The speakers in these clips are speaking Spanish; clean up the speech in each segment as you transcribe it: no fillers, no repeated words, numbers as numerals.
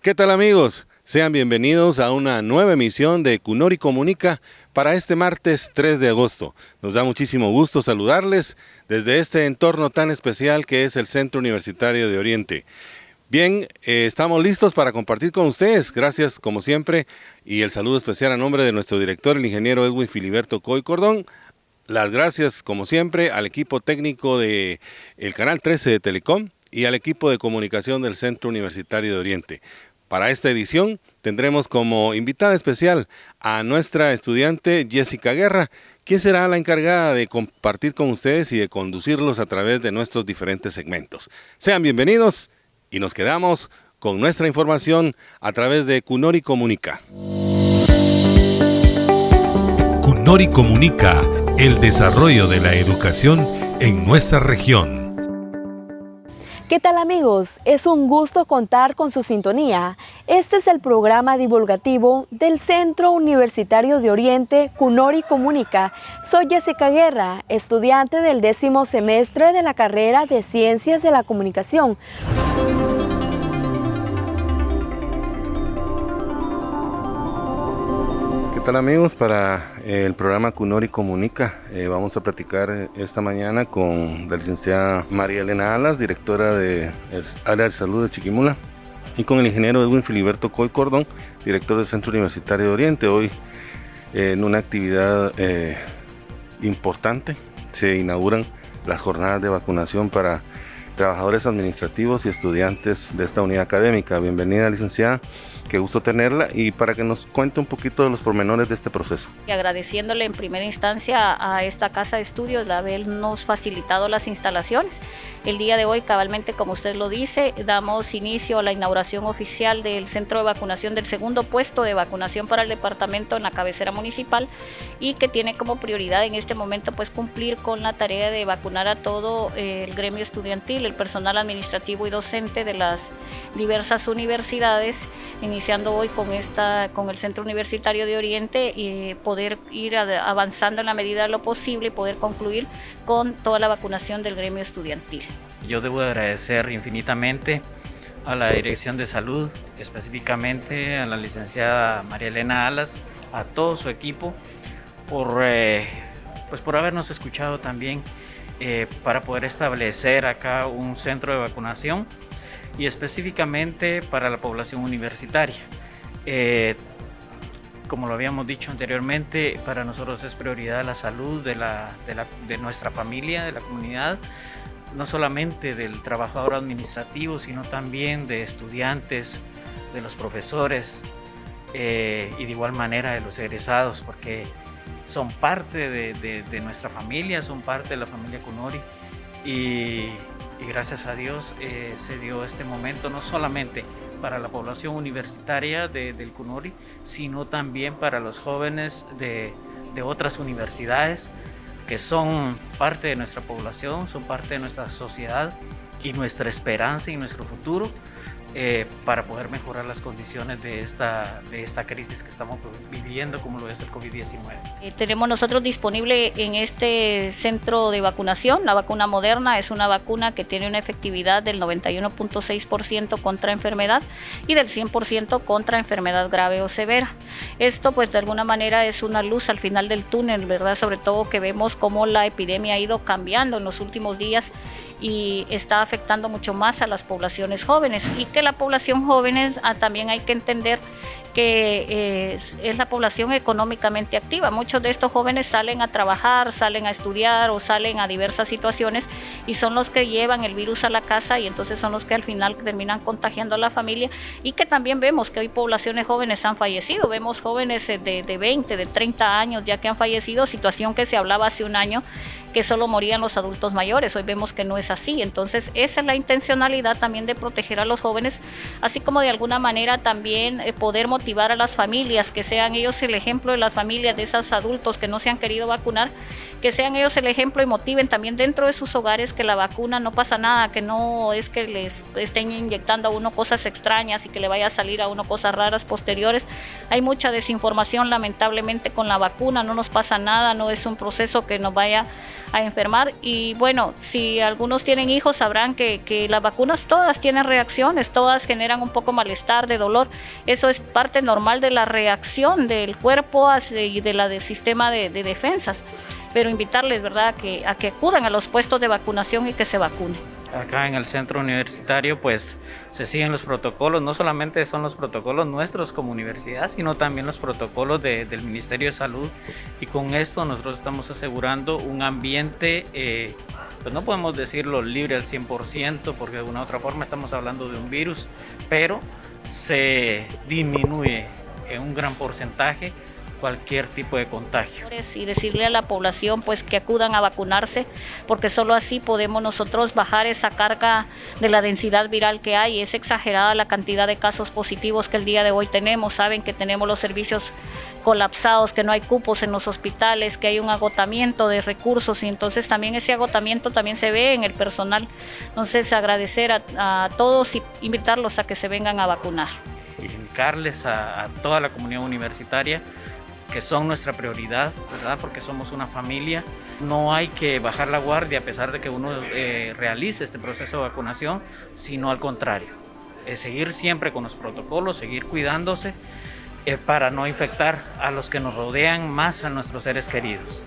¿Qué tal amigos? Sean bienvenidos a una nueva emisión de Cunori Comunica para este martes 3 de agosto. Nos da muchísimo gusto saludarles desde este entorno tan especial que es el Centro Universitario de Oriente. Bien, estamos listos para compartir con ustedes, gracias como siempre, y el saludo especial a nombre de nuestro director, el ingeniero Edwin Filiberto Coy Cordón. Las gracias como siempre al equipo técnico del Canal 13 de Telecom y al equipo de comunicación del Centro Universitario de Oriente. Para esta edición tendremos como invitada especial a nuestra estudiante Jessica Guerra, quien será la encargada de compartir con ustedes y de conducirlos a través de nuestros diferentes segmentos. Sean bienvenidos y nos quedamos con nuestra información a través de Cunori Comunica. Cunori Comunica, el desarrollo de la educación en nuestra región. ¿Qué tal amigos? Es un gusto contar con su sintonía. Este es el programa divulgativo del Centro Universitario de Oriente, Cunori Comunica. Soy Jessica Guerra, estudiante del 10º semestre de la carrera de Ciencias de la Comunicación. ¿Qué tal amigos? Para el programa Cunori Comunica vamos a platicar esta mañana con la licenciada María Elena Alas, directora del área de salud de Chiquimula, y con el ingeniero Edwin Filiberto Coy Cordón, director del Centro Universitario de Oriente. Hoy en una actividad importante se inauguran las jornadas de vacunación para trabajadores administrativos y estudiantes de esta unidad académica. Bienvenida, licenciada. Qué gusto tenerla y para que nos cuente un poquito de los pormenores de este proceso. Y agradeciéndole en primera instancia a esta casa de estudios de habernos facilitado las instalaciones. El día de hoy, cabalmente como usted lo dice, damos inicio a la inauguración oficial del centro de vacunación, del segundo puesto de vacunación para el departamento en la cabecera municipal, y que tiene como prioridad en este momento pues cumplir con la tarea de vacunar a todo el gremio estudiantil, el personal administrativo y docente de las diversas universidades, iniciando hoy con el Centro Universitario de Oriente, y poder ir avanzando en la medida de lo posible y poder concluir con toda la vacunación del gremio estudiantil. Yo debo agradecer infinitamente a la Dirección de Salud, específicamente a la licenciada María Elena Alas, a todo su equipo, por habernos escuchado también para poder establecer acá un centro de vacunación y específicamente para la población universitaria. Como lo habíamos dicho anteriormente, para nosotros es prioridad la salud de nuestra familia, de la comunidad, no solamente del trabajador administrativo, sino también de estudiantes, de los profesores y de igual manera de los egresados, porque son parte de nuestra familia, son parte de la familia Cunori, y gracias a Dios se dio este momento no solamente para la población universitaria del Cunori, sino también para los jóvenes de otras universidades que son parte de nuestra población, son parte de nuestra sociedad y nuestra esperanza y nuestro futuro, para poder mejorar las condiciones de esta crisis que estamos viviendo, como lo es el COVID-19. Tenemos nosotros disponible en este centro de vacunación la vacuna Moderna. Es una vacuna que tiene una efectividad del 91.6% contra enfermedad y del 100% contra enfermedad grave o severa. Esto pues de alguna manera es una luz al final del túnel, ¿verdad? Sobre todo que vemos cómo la epidemia ha ido cambiando en los últimos días y está afectando mucho más a las poblaciones jóvenes, y que la población joven también hay que entender que es la población económicamente activa. Muchos de estos jóvenes salen a trabajar, salen a estudiar o salen a diversas situaciones y son los que llevan el virus a la casa, y entonces son los que al final terminan contagiando a la familia, y que también vemos que hoy poblaciones jóvenes han fallecido. Vemos jóvenes de 20, de 30 años ya que han fallecido, situación que se hablaba hace un año que solo morían los adultos mayores. Hoy vemos que no es así. Entonces esa es la intencionalidad también de proteger a los jóvenes, así como de alguna manera también poder motivar a las familias, que sean ellos el ejemplo de las familias de esos adultos que no se han querido vacunar, que sean ellos el ejemplo y motiven también dentro de sus hogares que la vacuna no pasa nada, que no es que les estén inyectando a uno cosas extrañas y que le vaya a salir a uno cosas raras posteriores. Hay mucha desinformación lamentablemente con la vacuna, no nos pasa nada, no es un proceso que nos vaya a enfermar. Y bueno, si algunos tienen hijos sabrán que las vacunas todas tienen reacciones, todas generan un poco malestar, de dolor. Eso es parte normal de la reacción del cuerpo y del sistema de defensas. Pero invitarles, ¿verdad?, a que acudan a los puestos de vacunación y que se vacunen. Acá en el centro universitario pues se siguen los protocolos, no solamente son los protocolos nuestros como universidad, sino también los protocolos del Ministerio de Salud, y con esto nosotros estamos asegurando un ambiente, pues no podemos decirlo libre al 100%, porque de una u otra forma estamos hablando de un virus, pero se disminuye en un gran porcentaje cualquier tipo de contagio. Y decirle a la población pues que acudan a vacunarse, porque solo así podemos nosotros bajar esa carga de la densidad viral que hay. Es exagerada la cantidad de casos positivos que el día de hoy tenemos. Saben que tenemos los servicios colapsados, que no hay cupos en los hospitales, que hay un agotamiento de recursos, y entonces también ese agotamiento también se ve en el personal. Entonces agradecer a todos y invitarlos a que se vengan a vacunar. Indicarles a toda la comunidad universitaria que son nuestra prioridad, ¿verdad? Porque somos una familia. No hay que bajar la guardia a pesar de que uno realice este proceso de vacunación, sino al contrario, seguir siempre con los protocolos, seguir cuidándose para no infectar a los que nos rodean, más a nuestros seres queridos.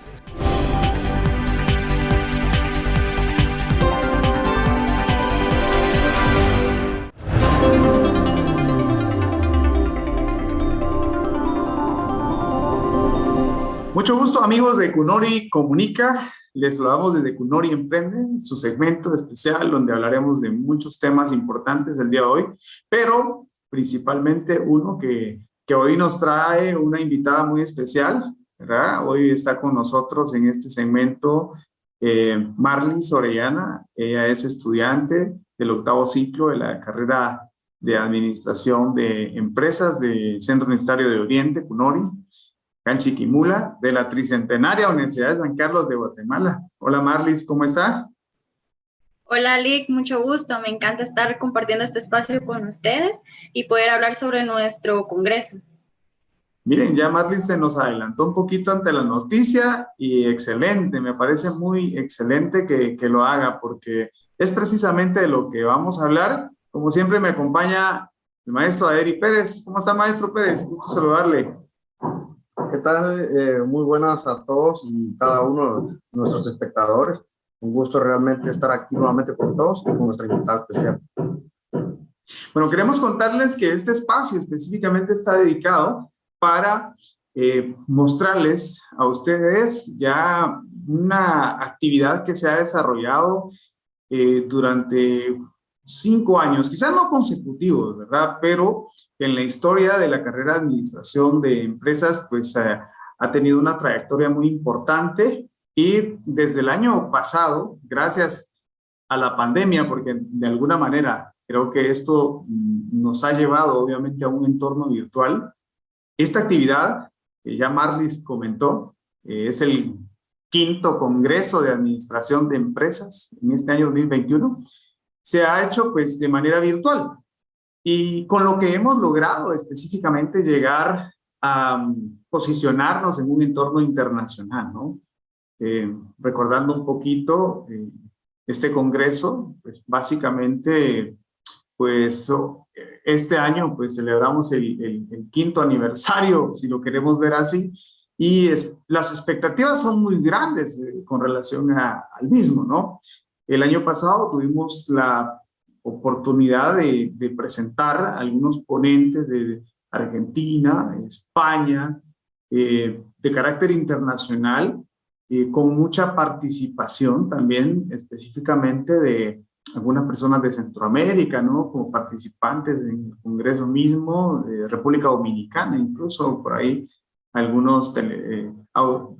Mucho gusto, amigos de Cunori Comunica. Les saludamos desde Cunori Emprende, su segmento especial donde hablaremos de muchos temas importantes el día de hoy, pero principalmente uno que hoy nos trae una invitada muy especial, ¿verdad? Hoy está con nosotros en este segmento Marlis Orellana. Ella es estudiante del 8º ciclo de la carrera de Administración de Empresas del Centro Universitario de Oriente, Cunori, en Chiquimula, de la Tricentenaria Universidad de San Carlos de Guatemala. Hola Marlis, ¿cómo está? Hola Lick, mucho gusto. Me encanta estar compartiendo este espacio con ustedes y poder hablar sobre nuestro congreso. Miren, ya Marlis se nos adelantó un poquito ante la noticia y excelente, me parece muy excelente que lo haga, porque es precisamente de lo que vamos a hablar. Como siempre me acompaña el maestro Aderi Pérez. ¿Cómo está, maestro Pérez? Gusto saludarle. ¿Qué tal? Muy buenas a todos y cada uno de nuestros espectadores. Un gusto realmente estar aquí nuevamente con todos y con nuestra invitada especial. Bueno, queremos contarles que este espacio específicamente está dedicado para mostrarles a ustedes ya una actividad que se ha desarrollado durante 5 años, quizás no consecutivos, ¿verdad? Pero en la historia de la carrera de Administración de Empresas, pues ha tenido una trayectoria muy importante, y desde el año pasado, gracias a la pandemia, porque de alguna manera creo que esto nos ha llevado obviamente a un entorno virtual, esta actividad, que ya Marlis comentó, es el 5º Congreso de Administración de Empresas en este año 2021, se ha hecho pues de manera virtual, y con lo que hemos logrado específicamente llegar a posicionarnos en un entorno internacional, ¿no? Recordando un poquito, este congreso, pues básicamente, pues este año pues celebramos el 5º aniversario, si lo queremos ver así, y las expectativas son muy grandes con relación al mismo, ¿no? El año pasado tuvimos la oportunidad de presentar algunos ponentes de Argentina, España, de carácter internacional, con mucha participación también específicamente de algunas personas de Centroamérica, ¿no? Como participantes en el Congreso mismo, de República Dominicana, incluso por ahí algunos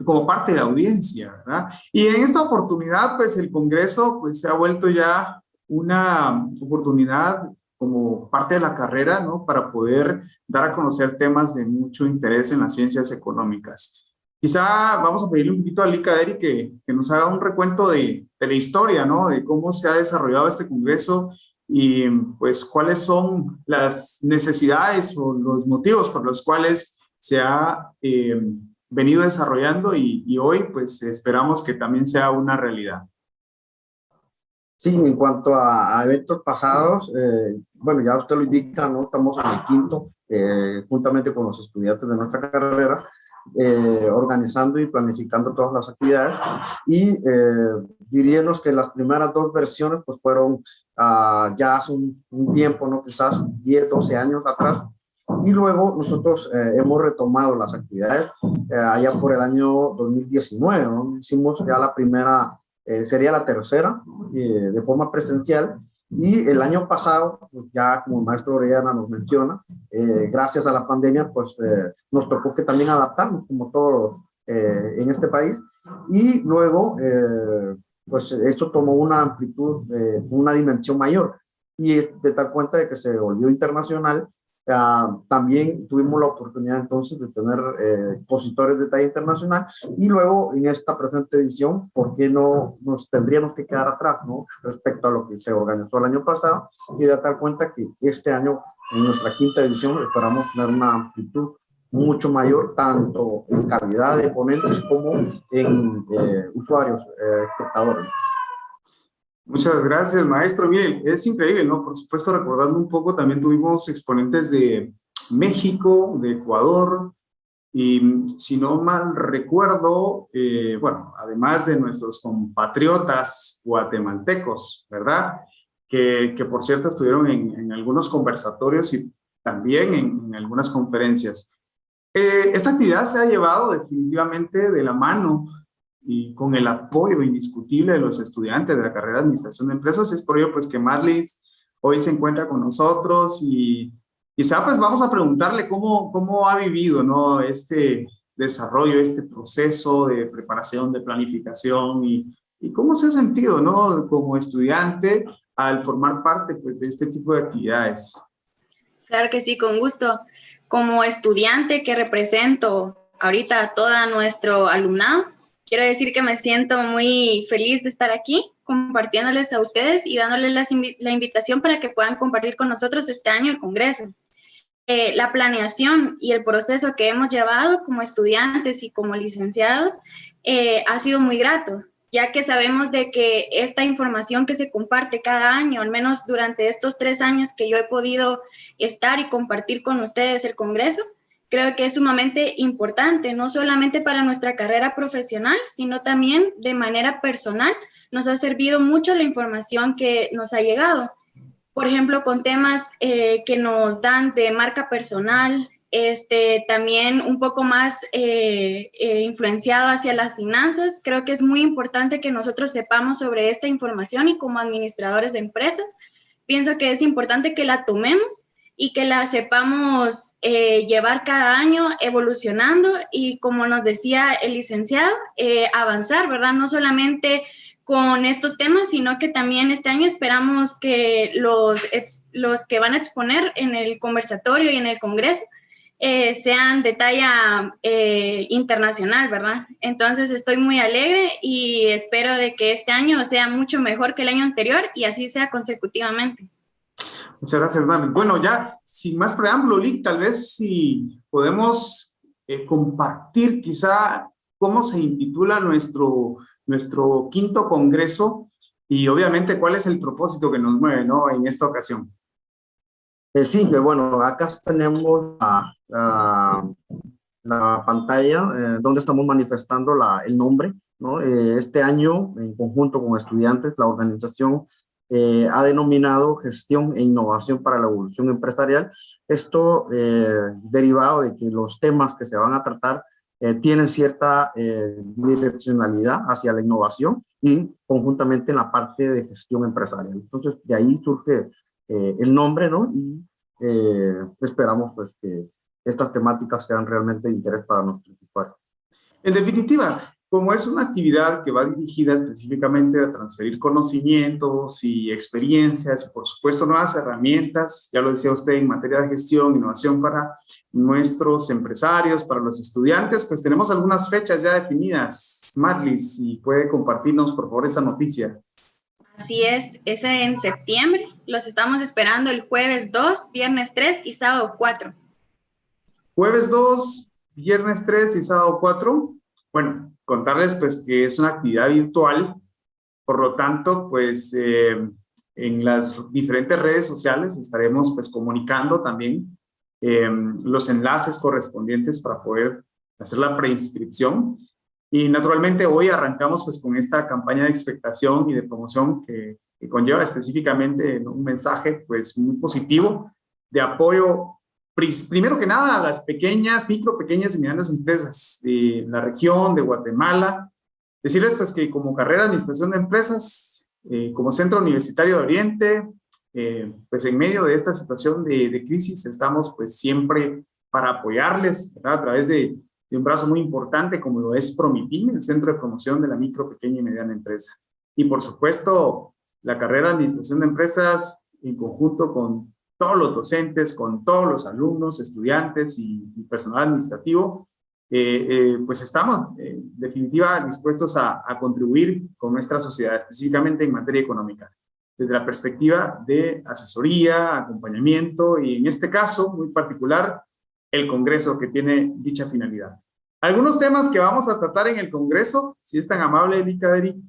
como parte de la audiencia, ¿verdad? Y en esta oportunidad, pues el Congreso pues, se ha vuelto ya una oportunidad como parte de la carrera, ¿no? Para poder dar a conocer temas de mucho interés en las ciencias económicas. Quizá vamos a pedirle un poquito a Lick Aderi que nos haga un recuento de la historia, ¿no? De cómo se ha desarrollado este Congreso y pues cuáles son las necesidades o los motivos por los cuales se ha venido desarrollando y hoy pues esperamos que también sea una realidad. Sí, en cuanto a eventos pasados, bueno, ya usted lo indica, ¿no? Estamos en el quinto, juntamente con los estudiantes de nuestra carrera, organizando y planificando todas las actividades. Y diríamos que las primeras dos versiones pues fueron ya hace un tiempo, ¿no? Quizás 10, 12 años atrás. Y luego nosotros hemos retomado las actividades allá por el año 2019, ¿no? Hicimos ya la primera, sería la tercera, de forma presencial. Y el año pasado, pues ya como el maestro Orellana nos menciona, gracias a la pandemia, pues nos tocó que también adaptarnos, como todos en este país. Y luego, pues esto tomó una amplitud, una dimensión mayor. Y de tal cuenta de que se volvió internacional. También tuvimos la oportunidad entonces de tener expositores de talla internacional y luego en esta presente edición, ¿por qué no nos tendríamos que quedar atrás, ¿no? Respecto a lo que se organizó el año pasado y de tal cuenta que este año en nuestra quinta edición esperamos tener una amplitud mucho mayor tanto en calidad de ponentes como en usuarios, espectadores. Muchas gracias, maestro. Miren, es increíble, ¿no? Por supuesto, recordando un poco, también tuvimos exponentes de México, de Ecuador, y si no mal recuerdo, bueno, además de nuestros compatriotas guatemaltecos, ¿verdad? Que por cierto estuvieron en algunos conversatorios y también en algunas conferencias. Esta actividad se ha llevado definitivamente de la mano y con el apoyo indiscutible de los estudiantes de la carrera de Administración de Empresas. Es por ello pues que Marlis hoy se encuentra con nosotros y quizá pues vamos a preguntarle cómo ha vivido, ¿no? Este desarrollo, este proceso de preparación, de planificación y cómo se ha sentido, ¿no? Como estudiante al formar parte pues, de este tipo de actividades. Claro que sí, con gusto. Como estudiante que represento ahorita a todo nuestro alumnado, quiero decir que me siento muy feliz de estar aquí compartiéndoles a ustedes y dándoles la invitación para que puedan compartir con nosotros este año el Congreso. La planeación y el proceso que hemos llevado como estudiantes y como licenciados ha sido muy grato, ya que sabemos de que esta información que se comparte cada año, al menos durante estos 3 años que yo he podido estar y compartir con ustedes el Congreso, creo que es sumamente importante, no solamente para nuestra carrera profesional, sino también de manera personal. Nos ha servido mucho la información que nos ha llegado. Por ejemplo, con temas que nos dan de marca personal, también un poco más influenciado hacia las finanzas. Creo que es muy importante que nosotros sepamos sobre esta información y como administradores de empresas, pienso que es importante que la tomemos y que la sepamos llevar cada año evolucionando y, como nos decía el licenciado, avanzar, ¿verdad? No solamente con estos temas, sino que también este año esperamos que los que van a exponer en el conversatorio y en el Congreso sean de talla internacional, ¿verdad? Entonces estoy muy alegre y espero de que este año sea mucho mejor que el año anterior y así sea consecutivamente. Muchas gracias, Marlis. Bueno, ya sin más preámbulo, Lick, tal vez si podemos compartir quizá cómo se intitula nuestro quinto congreso y obviamente cuál es el propósito que nos mueve, ¿no? En esta ocasión. Sí, que bueno, acá tenemos la pantalla donde estamos manifestando el nombre, ¿no? Este año, en conjunto con estudiantes, la organización ha denominado Gestión e Innovación para la Evolución Empresarial. Esto derivado de que los temas que se van a tratar tienen cierta direccionalidad hacia la innovación y conjuntamente en la parte de gestión empresarial. Entonces, de ahí surge el nombre, ¿no? Y esperamos pues que estas temáticas sean realmente de interés para nuestros usuarios. En definitiva, como es una actividad que va dirigida específicamente a transferir conocimientos y experiencias, por supuesto nuevas herramientas, ya lo decía usted, en materia de gestión, innovación para nuestros empresarios, para los estudiantes, pues tenemos algunas fechas ya definidas. Marlis, si puede compartirnos por favor esa noticia. Así es en septiembre. Los estamos esperando el jueves 2, viernes 3 y sábado 4. Jueves 2, viernes 3 y sábado 4. Bueno, contarles pues que es una actividad virtual, por lo tanto, pues en las diferentes redes sociales estaremos pues comunicando también los enlaces correspondientes para poder hacer la preinscripción. Y naturalmente hoy arrancamos pues con esta campaña de expectación y de promoción que conlleva específicamente un mensaje pues muy positivo de apoyo, primero que nada a las pequeñas, pequeñas y medianas empresas de la región de Guatemala. Decirles pues que como carrera de administración de empresas, como Centro Universitario de Oriente, pues en medio de esta situación de crisis estamos pues siempre para apoyarles, ¿verdad? A través de un brazo muy importante como lo es ProMIPYME, el Centro de Promoción de la Micro, Pequeña y Mediana Empresa. Y por supuesto, la carrera de Administración de Empresas en conjunto con todos los docentes, con todos los alumnos, estudiantes y personal administrativo, pues estamos en definitiva dispuestos a contribuir con nuestra sociedad, específicamente en materia económica, desde la perspectiva de asesoría, acompañamiento y en este caso muy particular, el Congreso que tiene dicha finalidad. Algunos temas que vamos a tratar en el Congreso, si es tan amable, Licaderi.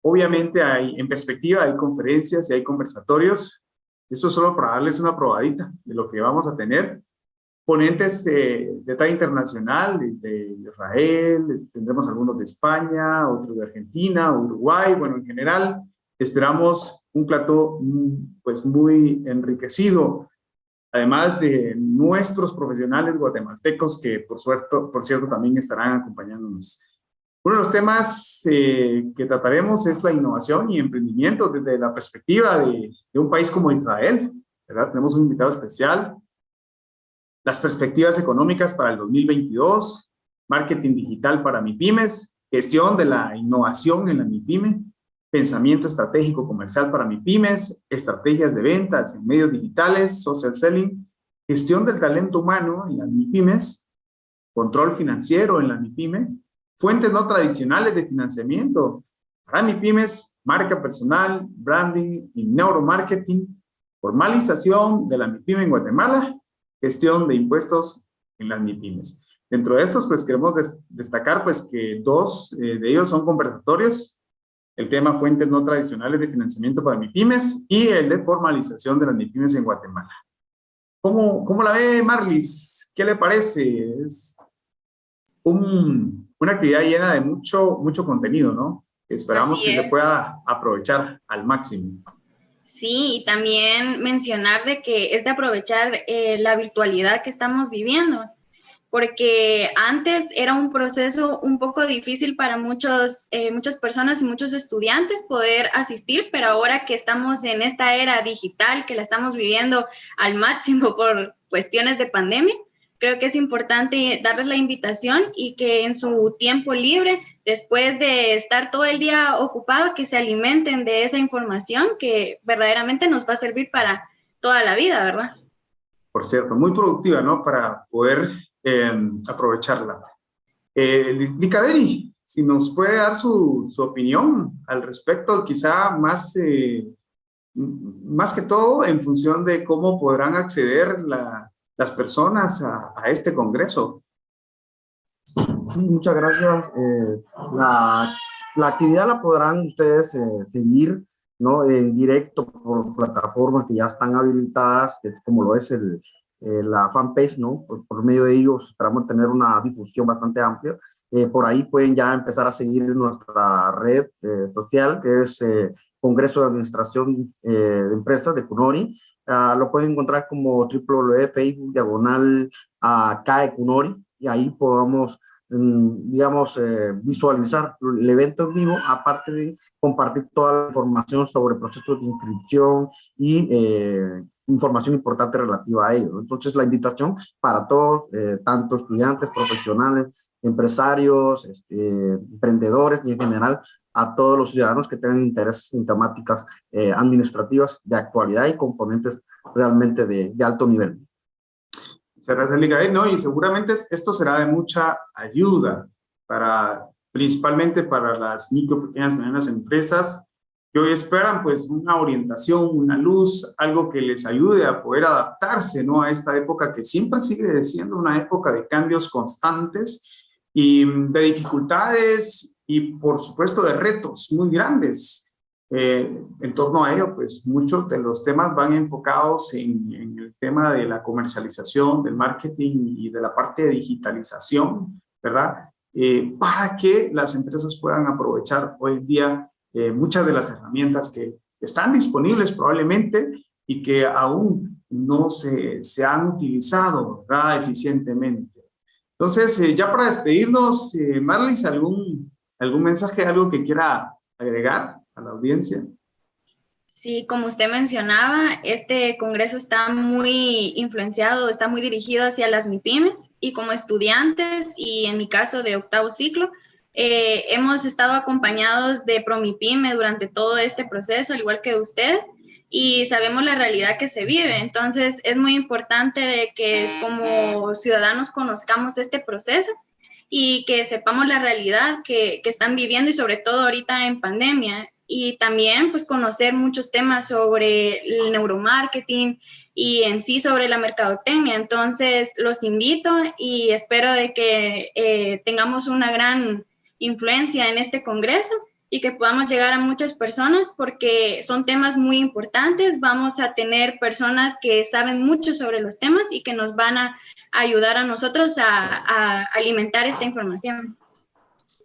Obviamente en perspectiva hay conferencias y hay conversatorios. Eso solo para darles una probadita de lo que vamos a tener. Ponentes de talla internacional, de Israel, tendremos algunos de España, otros de Argentina, Uruguay, bueno, en general esperamos un plató pues muy enriquecido, además de nuestros profesionales guatemaltecos que por cierto también estarán acompañándonos. Uno de los temas que trataremos es la innovación y emprendimiento desde la perspectiva de un país como Israel, ¿verdad? Tenemos un invitado especial. Las perspectivas económicas para el 2022, marketing digital para MIPYMES, gestión de la innovación en la MIPYME, pensamiento estratégico comercial para MIPYMES, estrategias de ventas en medios digitales, social selling, gestión del talento humano en las MIPYMES, control financiero en la MIPYME, fuentes no tradicionales de financiamiento para MIPYMES, marca personal, branding y neuromarketing, formalización de la MIPYME en Guatemala, gestión de impuestos en las MIPYMES. Dentro de estos, pues queremos destacar pues que dos de ellos son conversatorios, el tema fuentes no tradicionales de financiamiento para MIPYMES y el de formalización de las MIPYMES en Guatemala. ¿Cómo la ve Marlis? ¿Qué le parece? Es una actividad llena de mucho contenido, ¿no? Esperamos que se pueda aprovechar al máximo. Sí, y también mencionar de que es de aprovechar la virtualidad que estamos viviendo, porque antes era un proceso un poco difícil para muchas personas y muchos estudiantes poder asistir, pero ahora que estamos en esta era digital, que la estamos viviendo al máximo por cuestiones de pandemia, creo que es importante darles la invitación y que en su tiempo libre, después de estar todo el día ocupado, que se alimenten de esa información que verdaderamente nos va a servir para toda la vida, ¿verdad? Por cierto, muy productiva, ¿no? Para poder aprovecharla. Licaderi, si nos puede dar su opinión al respecto, quizá más que todo en función de cómo podrán acceder las personas a este congreso. Sí, muchas gracias. La actividad la podrán ustedes seguir, ¿no? En directo por plataformas que ya están habilitadas, como lo es la fanpage, ¿no? Por medio de ellos esperamos tener una difusión bastante amplia. Por ahí pueden ya empezar a seguir nuestra red social, que es Congreso de Administración de Empresas de CUNORI. Lo pueden encontrar como www.facebook /CAE CUNORI, y ahí podamos, digamos, visualizar el evento en vivo, aparte de compartir toda la información sobre procesos de inscripción y información importante relativa a ello. Entonces, la invitación para todos, tanto estudiantes, profesionales, empresarios, emprendedores y en general a todos los ciudadanos que tengan interés en temáticas administrativas de actualidad y componentes realmente de alto nivel. Muchas gracias, Licaderi, ¿no? Y seguramente esto será de mucha ayuda principalmente para las micro, pequeñas, medianas empresas que hoy esperan pues una orientación, una luz, algo que les ayude a poder adaptarse, ¿no?, a esta época que siempre sigue siendo una época de cambios constantes y de dificultades y por supuesto de retos muy grandes. En torno a ello, pues muchos de los temas van enfocados en el tema de la comercialización, del marketing y de la parte de digitalización, ¿verdad? Para que las empresas puedan aprovechar hoy en día muchas de las herramientas que están disponibles probablemente y que aún no se han utilizado, ¿verdad?, eficientemente. Entonces, ya para despedirnos, Marlis, ¿algún mensaje, algo que quiera agregar a la audiencia? Sí, como usted mencionaba, este congreso está muy influenciado, está muy dirigido hacia las MIPYMES, y como estudiantes, y en mi caso de octavo ciclo, hemos estado acompañados de ProMIPYME durante todo este proceso, al igual que ustedes, y sabemos la realidad que se vive. Entonces, es muy importante de que como ciudadanos conozcamos este proceso y que sepamos la realidad que están viviendo, y sobre todo ahorita en pandemia. Y también pues conocer muchos temas sobre el neuromarketing y en sí sobre la mercadotecnia. Entonces los invito y espero de que tengamos una gran influencia en este congreso y que podamos llegar a muchas personas, porque son temas muy importantes. Vamos a tener personas que saben mucho sobre los temas y que nos van a ayudar a nosotros a alimentar esta información.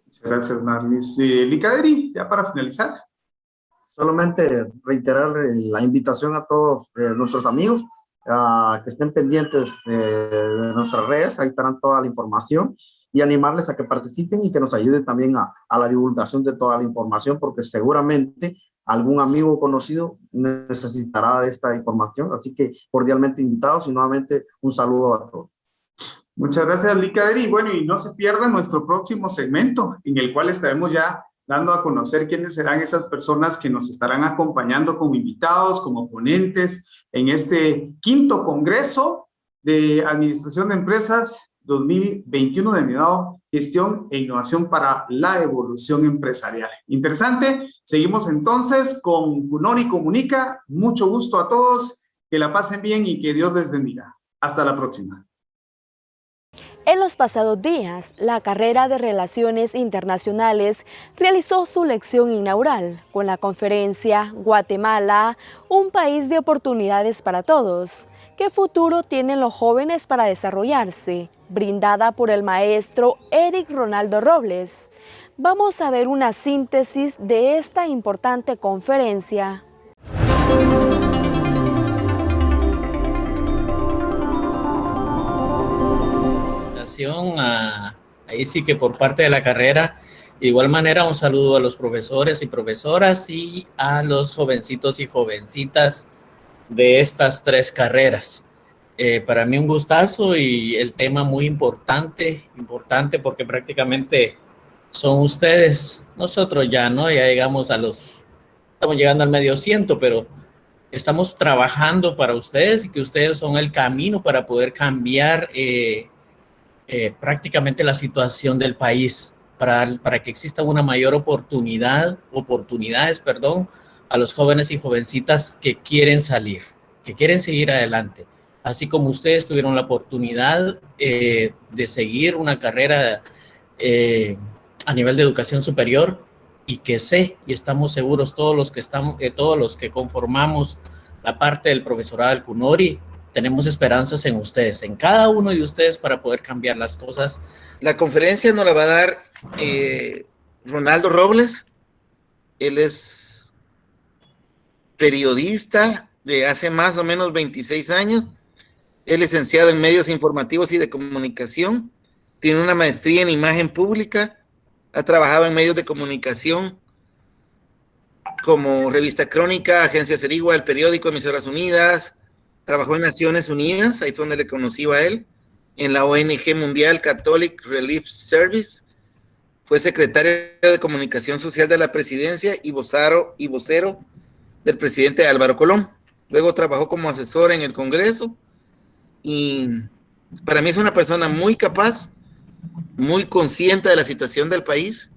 Muchas gracias, Marlis. Licaderi, ya para finalizar. Solamente reiterar la invitación a todos nuestros amigos que estén pendientes de nuestras redes, ahí estarán toda la información, y animarles a que participen y que nos ayuden también a la divulgación de toda la información, porque seguramente algún amigo conocido necesitará de esta información, así que cordialmente invitados y nuevamente un saludo a todos. Muchas gracias, Licaderi. Bueno, y no se pierdan nuestro próximo segmento, en el cual estaremos ya dando a conocer quiénes serán esas personas que nos estarán acompañando como invitados, como ponentes en este 5º Congreso de Administración de Empresas 2021 denominado Gestión e Innovación para la Evolución Empresarial. Interesante. Seguimos entonces con Cunori Comunica. Mucho gusto a todos, que la pasen bien y que Dios les bendiga. Hasta la próxima. En los pasados días, la carrera de Relaciones Internacionales realizó su lección inaugural con la conferencia Guatemala, un país de oportunidades para todos. ¿Qué futuro tienen los jóvenes para desarrollarse?, brindada por el maestro Eric Ronaldo Robles. Vamos a ver una síntesis de esta importante conferencia. Ahí sí que por parte de la carrera, de igual manera un saludo a los profesores y profesoras y a los jovencitos y jovencitas de estas 3 carreras. Para mí un gustazo y el tema muy importante porque prácticamente son ustedes, nosotros ya, ¿no? Ya llegamos estamos llegando al medio ciento, pero estamos trabajando para ustedes y que ustedes son el camino para poder cambiar prácticamente la situación del país, para que exista una mayor oportunidades a los jóvenes y jovencitas que quieren salir, que quieren seguir adelante, así como ustedes tuvieron la oportunidad de seguir una carrera a nivel de educación superior, y que y estamos seguros todos los que conformamos la parte del profesorado del CUNORI, tenemos esperanzas en ustedes, en cada uno de ustedes, para poder cambiar las cosas. La conferencia nos la va a dar Ronaldo Robles. Él es periodista de hace más o menos 26 años. Es licenciado en medios informativos y de comunicación. Tiene una maestría en imagen pública. Ha trabajado en medios de comunicación como Revista Crónica, Agencia Serigua, El Periódico, Emisoras Unidas. Trabajó en Naciones Unidas, ahí fue donde le conocí a él, en la ONG Mundial Catholic Relief Service. Fue secretario de Comunicación Social de la Presidencia y vocero del presidente Álvaro Colón. Luego trabajó como asesor en el Congreso y para mí es una persona muy capaz, muy consciente de la situación del país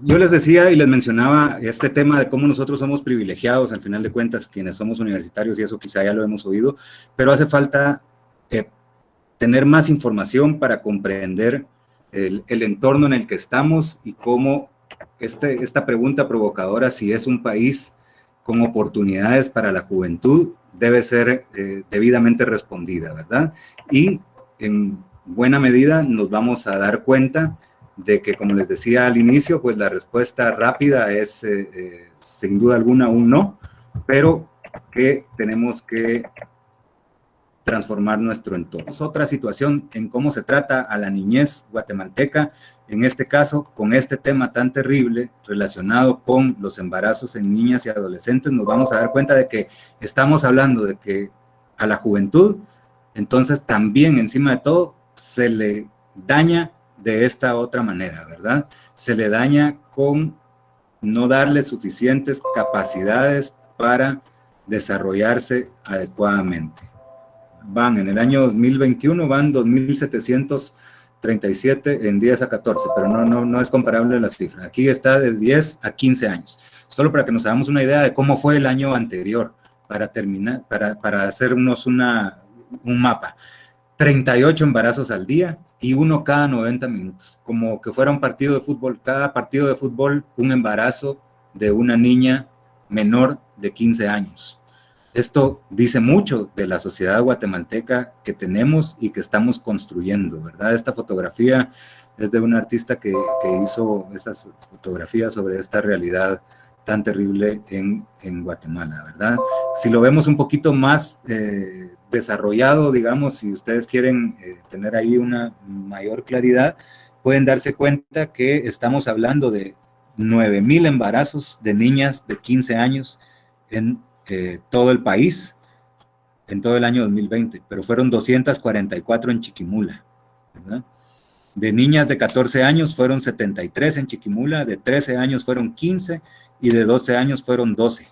yo les decía y les mencionaba este tema de cómo nosotros somos privilegiados, al final de cuentas, quienes somos universitarios, y eso quizá ya lo hemos oído, pero hace falta tener más información para comprender el entorno en el que estamos y cómo esta pregunta provocadora, si es un país con oportunidades para la juventud, debe ser debidamente respondida, ¿verdad? Y en buena medida nos vamos a dar cuenta de que, como les decía al inicio, pues la respuesta rápida es sin duda alguna un no, pero que tenemos que transformar nuestro entorno. Es otra situación en cómo se trata a la niñez guatemalteca, en este caso, con este tema tan terrible relacionado con los embarazos en niñas y adolescentes, nos vamos a dar cuenta de que estamos hablando de que a la juventud, entonces también encima de todo, se le daña de esta otra manera, ¿verdad? Se le daña con no darle suficientes capacidades para desarrollarse adecuadamente. En el año 2021 van 2.737 en 10 a 14, pero no es comparable la cifra. Aquí está de 10 a 15 años. Solo para que nos hagamos una idea de cómo fue el año anterior, para terminar, para hacernos un mapa. 38 embarazos al día y uno cada 90 minutos, como que fuera un partido de fútbol. Cada partido de fútbol, un embarazo de una niña menor de 15 años. Esto dice mucho de la sociedad guatemalteca que tenemos y que estamos construyendo, ¿verdad? Esta fotografía es de un artista que hizo esas fotografías sobre esta realidad tan terrible en Guatemala, ¿verdad? Si lo vemos un poquito más desarrollado, digamos, si ustedes quieren tener ahí una mayor claridad, pueden darse cuenta que estamos hablando de 9,000 embarazos de niñas de 15 años en todo el país, en todo el año 2020, pero fueron 244 en Chiquimula, ¿verdad? De niñas de 14 años fueron 73 en Chiquimula, de 13 años fueron 15 y de 12 años fueron 12.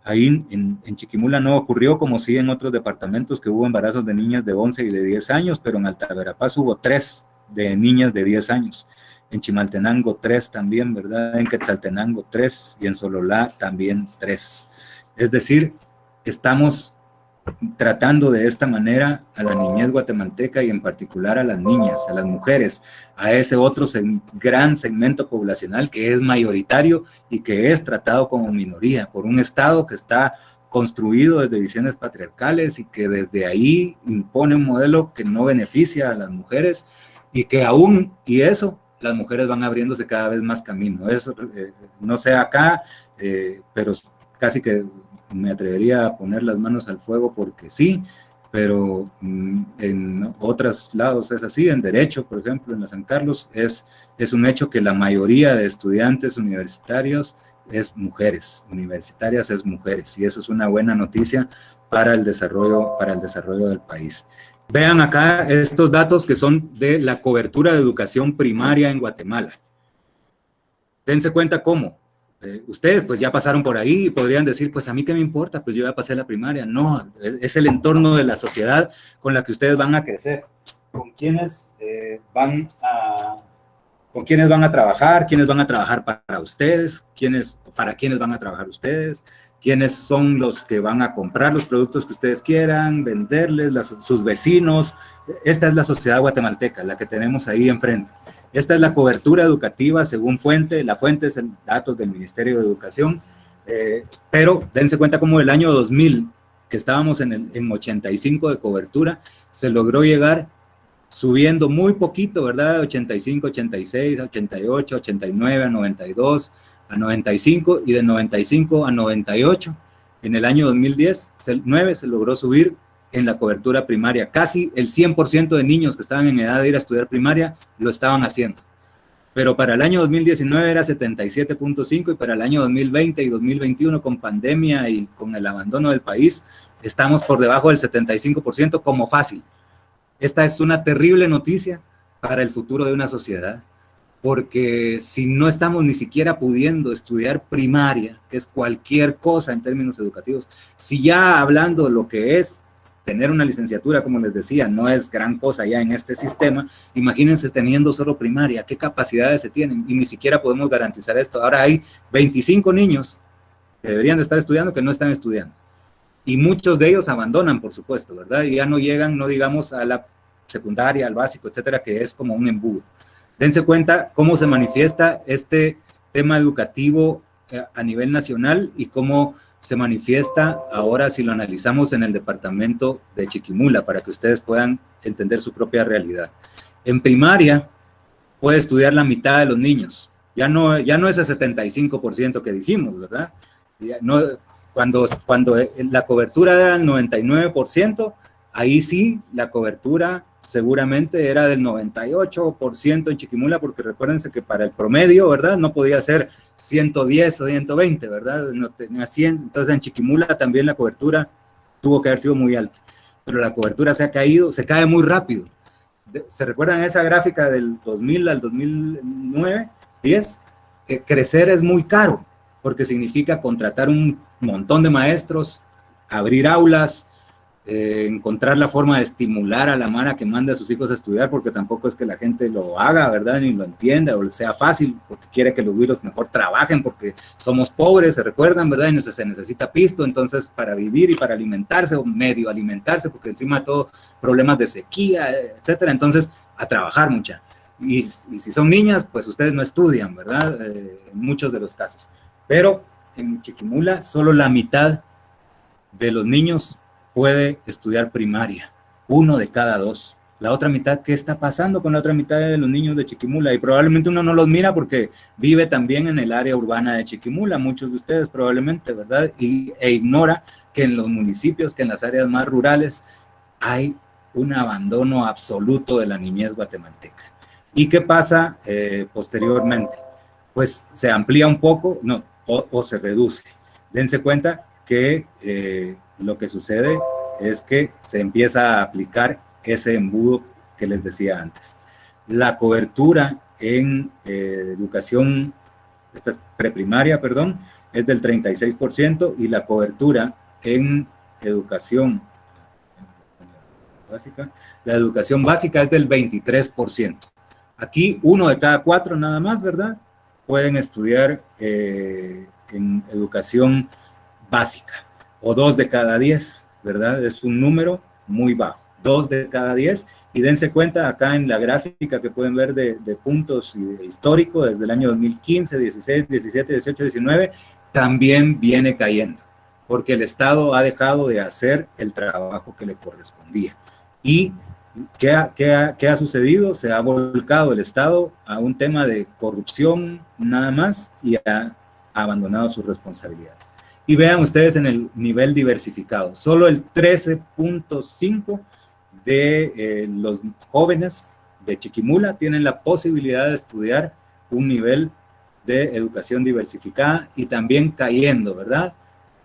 Ahí en Chiquimula no ocurrió como sí en otros departamentos, que hubo embarazos de niñas de 11 y de 10 años, pero en Alta Verapaz hubo 3 de niñas de 10 años. En Chimaltenango 3 también, ¿verdad? En Quetzaltenango 3 y en Sololá también 3. Es decir, estamos tratando de esta manera a la niñez guatemalteca y en particular a las niñas, a las mujeres, a ese otro gran segmento poblacional que es mayoritario y que es tratado como minoría por un Estado que está construido desde visiones patriarcales y que desde ahí impone un modelo que no beneficia a las mujeres y que aún, y eso, las mujeres van abriéndose cada vez más camino. Eso, no sé acá, pero casi que me atrevería a poner las manos al fuego porque sí, pero en otros lados es así. En Derecho, por ejemplo, en la San Carlos, es un hecho que la mayoría de estudiantes universitarios es mujeres, universitarias es mujeres, y eso es una buena noticia para el desarrollo del país. Vean acá estos datos que son de la cobertura de educación primaria en Guatemala. Dense cuenta cómo. Ustedes pues ya pasaron por ahí y podrían decir, pues a mí qué me importa, pues yo ya pasé la primaria. No, es el entorno de la sociedad con la que ustedes van a crecer, con quienes van a trabajar, quiénes van a trabajar para ustedes, para quiénes van a trabajar ustedes, quiénes son los que van a comprar los productos que ustedes quieran, venderles, sus vecinos. Esta es la sociedad guatemalteca, la que tenemos ahí enfrente. Esta es la cobertura educativa según fuente. La fuente es en datos del Ministerio de Educación, pero dense cuenta como el año 2000, que estábamos en 85 de cobertura, se logró llegar subiendo muy poquito, ¿verdad? 85, 86, 88, 89, a 92, a 95 y de 95 a 98. En el año 2009 se logró subir en la cobertura primaria. Casi el 100% de niños que estaban en edad de ir a estudiar primaria lo estaban haciendo. Pero para el año 2019 era 77.5 y para el año 2020 y 2021 con pandemia y con el abandono del país estamos por debajo del 75% como fácil. Esta es una terrible noticia para el futuro de una sociedad, porque si no estamos ni siquiera pudiendo estudiar primaria, que es cualquier cosa en términos educativos, si ya hablando lo que es tener una licenciatura, como les decía, no es gran cosa ya en este sistema. Imagínense teniendo solo primaria, qué capacidades se tienen, y ni siquiera podemos garantizar esto. Ahora hay 25 niños que deberían de estar estudiando que no están estudiando. Y muchos de ellos abandonan, por supuesto, ¿verdad? Y ya no llegan, no digamos, a la secundaria, al básico, etcétera, que es como un embudo. Dense cuenta cómo se manifiesta este tema educativo a nivel nacional y cómo se manifiesta ahora si lo analizamos en el departamento de Chiquimula, para que ustedes puedan entender su propia realidad. En primaria puede estudiar la mitad de los niños, ya no es el 75% que dijimos, ¿verdad? Ya no, cuando la cobertura era el 99%, ahí sí la cobertura seguramente era del 98% en Chiquimula, porque recuérdense que para el promedio, ¿verdad? No podía ser 110 o 120, ¿verdad? No tenía 100, entonces en Chiquimula también la cobertura tuvo que haber sido muy alta, pero la cobertura se ha caído, se cae muy rápido. ¿Se recuerdan esa gráfica del 2000 al 2009, 10? Crecer es muy caro, porque significa contratar un montón de maestros, abrir aulas, encontrar la forma de estimular a la mara que mande a sus hijos a estudiar, porque tampoco es que la gente lo haga, ¿verdad? Ni lo entienda, o sea fácil, porque quiere que los güiros mejor trabajen, porque somos pobres, se recuerdan, ¿verdad? Y se necesita pisto, entonces para vivir y para alimentarse, o medio alimentarse, porque encima de todo problemas de sequía, etcétera, entonces a trabajar mucha. Y si son niñas, pues ustedes no estudian, ¿verdad? En muchos de los casos. Pero en Chiquimula solo la mitad de los niños puede estudiar primaria, 1 de cada 2. La otra mitad, ¿qué está pasando con la otra mitad de los niños de Chiquimula? Y probablemente uno no los mira porque vive también en el área urbana de Chiquimula, muchos de ustedes probablemente, ¿verdad? E ignora que en los municipios, que en las áreas más rurales, hay un abandono absoluto de la niñez guatemalteca. ¿Y qué pasa posteriormente? Pues se amplía un poco, no, o se reduce. Dense cuenta que lo que sucede es que se empieza a aplicar ese embudo que les decía antes. La cobertura en educación, esta es preprimaria, perdón, es del 36%, y la cobertura en educación básica, la educación básica es del 23%. Aquí 1 de cada 4 nada más, ¿verdad? Pueden estudiar en educación básica, o 2 de cada 10, ¿verdad? Es un número muy bajo, 2 de cada 10, y dense cuenta acá en la gráfica que pueden ver de puntos histórico, desde el año 2015, 16, 17, 18, 19, también viene cayendo, porque el Estado ha dejado de hacer el trabajo que le correspondía. ¿Y qué ha sucedido? Se ha volcado el Estado a un tema de corrupción nada más, y ha abandonado sus responsabilidades. Y vean ustedes en el nivel diversificado, solo el 13.5% de los jóvenes de Chiquimula tienen la posibilidad de estudiar un nivel de educación diversificada, y también cayendo, ¿verdad?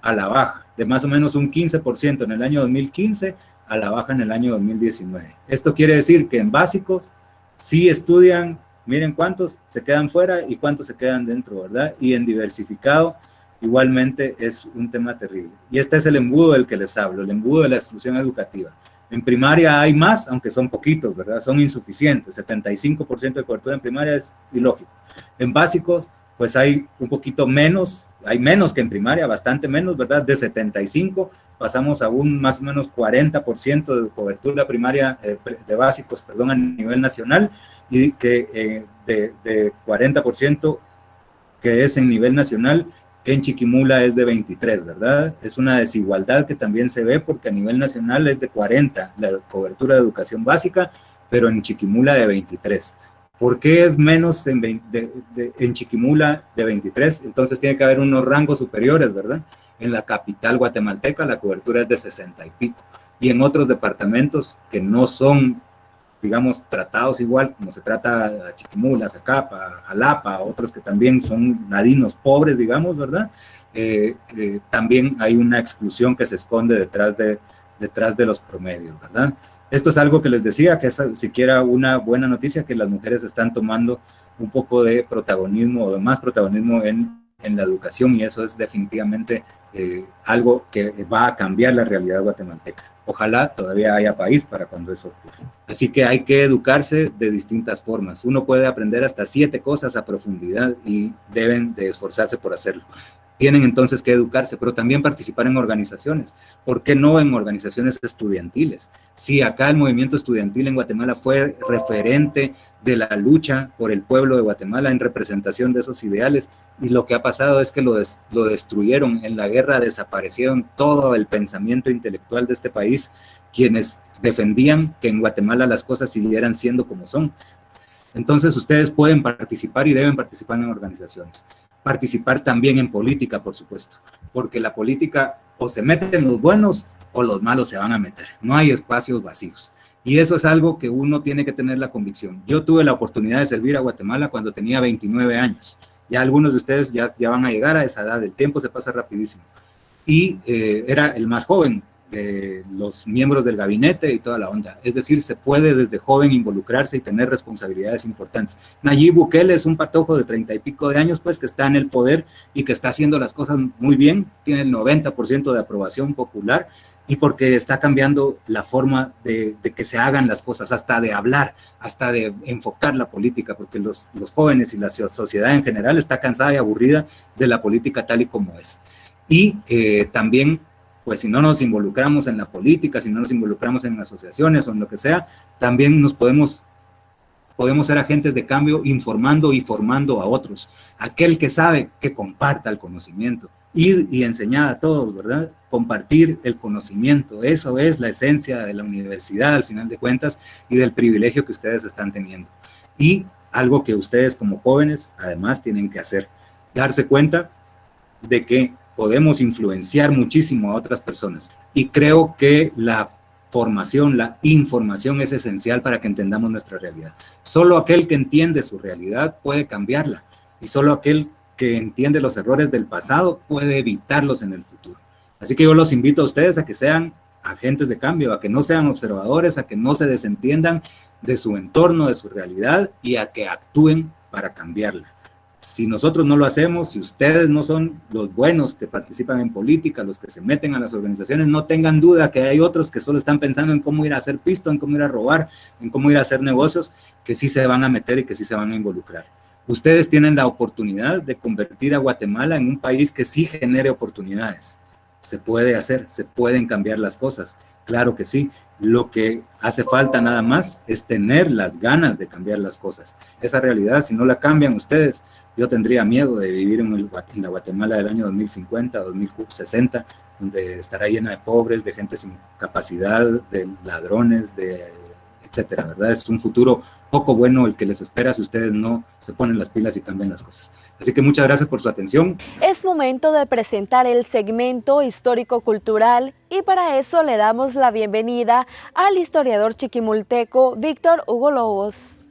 A la baja, de más o menos un 15% en el año 2015, a la baja en el año 2019. Esto quiere decir que en básicos sí estudian, miren cuántos se quedan fuera y cuántos se quedan dentro, ¿verdad? Y en diversificado igualmente es un tema terrible. Y este es el embudo del que les hablo, el embudo de la exclusión educativa. En primaria hay más, aunque son poquitos, ¿verdad? Son insuficientes. 75% de cobertura en primaria es ilógico. En básicos, pues hay un poquito menos, hay menos que en primaria, bastante menos, ¿verdad? De 75 pasamos a un más o menos 40% de cobertura primaria, de básicos, perdón, a nivel nacional, y que de 40% que es en nivel nacional, en Chiquimula es de 23, ¿verdad? Es una desigualdad que también se ve, porque a nivel nacional es de 40 la cobertura de educación básica, pero en Chiquimula de 23. ¿Por qué es menos en Chiquimula de 23? Entonces tiene que haber unos rangos superiores, ¿verdad? En la capital guatemalteca la cobertura es de 60 y pico, y en otros departamentos que no son, digamos, tratados igual como se trata a Chiquimula, Zacapa, Jalapa, otros que también son ladinos pobres, digamos, ¿verdad? También hay una exclusión que se esconde detrás de los promedios, ¿verdad? Esto es algo que les decía, que es siquiera una buena noticia, que las mujeres están tomando un poco de protagonismo, o de más protagonismo en la educación, y eso es definitivamente algo que va a cambiar la realidad guatemalteca. Ojalá todavía haya país para cuando eso ocurra. Así que hay que educarse de distintas formas. Uno puede aprender hasta 7 cosas a profundidad y deben de esforzarse por hacerlo. Tienen entonces que educarse, pero también participar en organizaciones. ¿Por qué no en organizaciones estudiantiles? Sí, acá el movimiento estudiantil en Guatemala fue referente de la lucha por el pueblo de Guatemala en representación de esos ideales, y lo que ha pasado es que lo destruyeron. En la guerra desaparecieron todo el pensamiento intelectual de este país, quienes defendían que en Guatemala las cosas siguieran siendo como son. Entonces ustedes pueden participar y deben participar en organizaciones. Participar también en política, por supuesto, porque la política o se meten los buenos o los malos se van a meter. No hay espacios vacíos. Y eso es algo que uno tiene que tener la convicción. Yo tuve la oportunidad de servir a Guatemala cuando tenía 29 años. Ya algunos de ustedes ya van a llegar a esa edad, el tiempo se pasa rapidísimo. Y era el más joven de los miembros del gabinete y toda la onda. Es decir, se puede desde joven involucrarse y tener responsabilidades importantes. Nayib Bukele es un patojo de 30 y pico de años, pues, que está en el poder y que está haciendo las cosas muy bien, tiene el 90% de aprobación popular, y porque está cambiando la forma de que se hagan las cosas, hasta de hablar, hasta de enfocar la política, porque los jóvenes y la sociedad en general está cansada y aburrida de la política tal y como es. Y también, pues si no nos involucramos en la política, si no nos involucramos en asociaciones o en lo que sea, también nos podemos ser agentes de cambio informando y formando a otros. Aquel que sabe, que comparta el conocimiento y enseñar a todos, ¿verdad? Compartir el conocimiento, eso es la esencia de la universidad al final de cuentas y del privilegio que ustedes están teniendo. Y algo que ustedes como jóvenes además tienen que hacer, darse cuenta de que podemos influenciar muchísimo a otras personas. Y creo que la formación, la información es esencial para que entendamos nuestra realidad. Solo aquel que entiende su realidad puede cambiarla, y solo aquel que entiende los errores del pasado puede evitarlos en el futuro. Así que yo los invito a ustedes a que sean agentes de cambio, a que no sean observadores, a que no se desentiendan de su entorno, de su realidad, y a que actúen para cambiarla. Si nosotros no lo hacemos, si ustedes no son los buenos que participan en política, los que se meten a las organizaciones, no tengan duda que hay otros que solo están pensando en cómo ir a hacer pisto, en cómo ir a robar, en cómo ir a hacer negocios, que sí se van a meter y que sí se van a involucrar. Ustedes tienen la oportunidad de convertir a Guatemala en un país que sí genere oportunidades. Se puede hacer, se pueden cambiar las cosas, claro que sí. Lo que hace falta nada más es tener las ganas de cambiar las cosas. Esa realidad, si no la cambian ustedes, yo tendría miedo de vivir en la Guatemala del año 2050, 2060, donde estará llena de pobres, de gente sin capacidad, de ladrones, etcétera, ¿verdad? Es un futuro poco bueno el que les espera si ustedes no se ponen las pilas y cambian las cosas. Así que muchas gracias por su atención. Es momento de presentar el segmento histórico-cultural, y para eso le damos la bienvenida al historiador chiquimulteco Víctor Hugo Lobos.